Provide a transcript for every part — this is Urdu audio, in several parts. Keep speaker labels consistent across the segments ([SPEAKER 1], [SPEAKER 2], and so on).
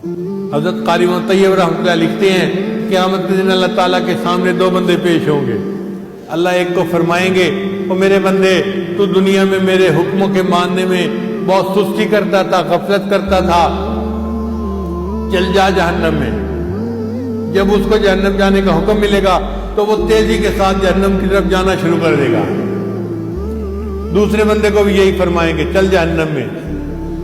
[SPEAKER 1] حضرت قاری طیب رحمۃ اللہ لکھتے ہیں قیامت کے دن اللہ تعالیٰ کے سامنے دو بندے پیش ہوں گے. اللہ ایک کو فرمائیں گے او میرے بندے تو دنیا میں میرے حکموں کے ماننے میں بہت سستی کرتا تھا، غفلت کرتا تھا، چل جا جہنم میں. جب اس کو جہنم جانے کا حکم ملے گا تو وہ تیزی کے ساتھ جہنم کی طرف جانا شروع کر دے گا. دوسرے بندے کو بھی یہی فرمائیں گے چل جہنم میں،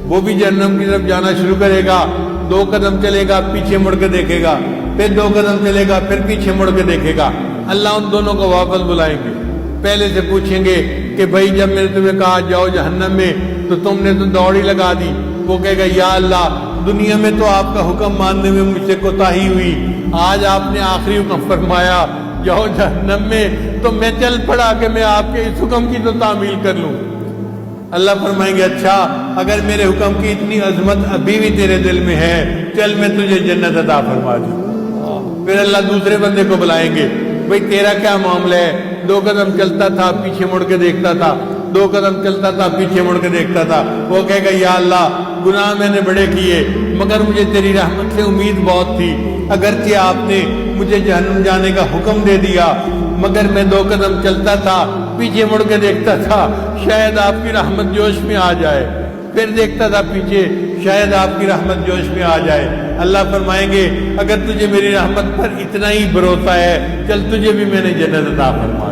[SPEAKER 1] وہ بھی جہنم کی طرف جانا شروع کرے گا. 2 قدم چلے گا، پیچھے مڑ کے دیکھے گا، پھر 2 قدم چلے گا، پھر پیچھے مڑ کے دیکھے گا. اللہ ان دونوں کو واپس بلائیں گے. پہلے سے پوچھیں گے کہ بھائی جب میں نے تمہیں کہا جاؤ جہنم میں تو تم نے تو دوڑی لگا دی. وہ کہے گا یا اللہ دنیا میں تو آپ کا حکم ماننے میں مجھ سے کوتاہی ہوئی، آج آپ نے آخری حکم فرمایا جاؤ جہنم میں تو میں چل پڑا کہ میں آپ کے اس حکم کی تو تعمیل کر لوں. اللہ فرمائیں گے اچھا اگر میرے حکم کی اتنی عظمت ابھی بھی تیرے دل میں ہے چل میں تجھے جنت عطا فرما دوں. پھر اللہ دوسرے بندے کو بلائیں گے بھئی تیرا کیا معاملہ ہے؟ 2 قدم چلتا تھا، پیچھے مڑ کے دیکھتا تھا، 2 قدم چلتا تھا، پیچھے مڑ کے دیکھتا تھا. وہ کہے گا یا اللہ گناہ میں نے بڑے کیے مگر مجھے تیری رحمت سے امید بہت تھی. اگرچہ آپ نے مجھے جہنم جانے کا حکم دے دیا مگر میں 2 قدم چلتا تھا، پیچھے مڑ کے دیکھتا تھا شاید آپ کی رحمت جوش میں آ جائے، پھر دیکھتا تھا پیچھے شاید آپ کی رحمت جوش میں آ جائے. اللہ فرمائیں گے اگر تجھے میری رحمت پر اتنا ہی بھروسہ ہے چل تجھے بھی میں نے جنت عطا فرما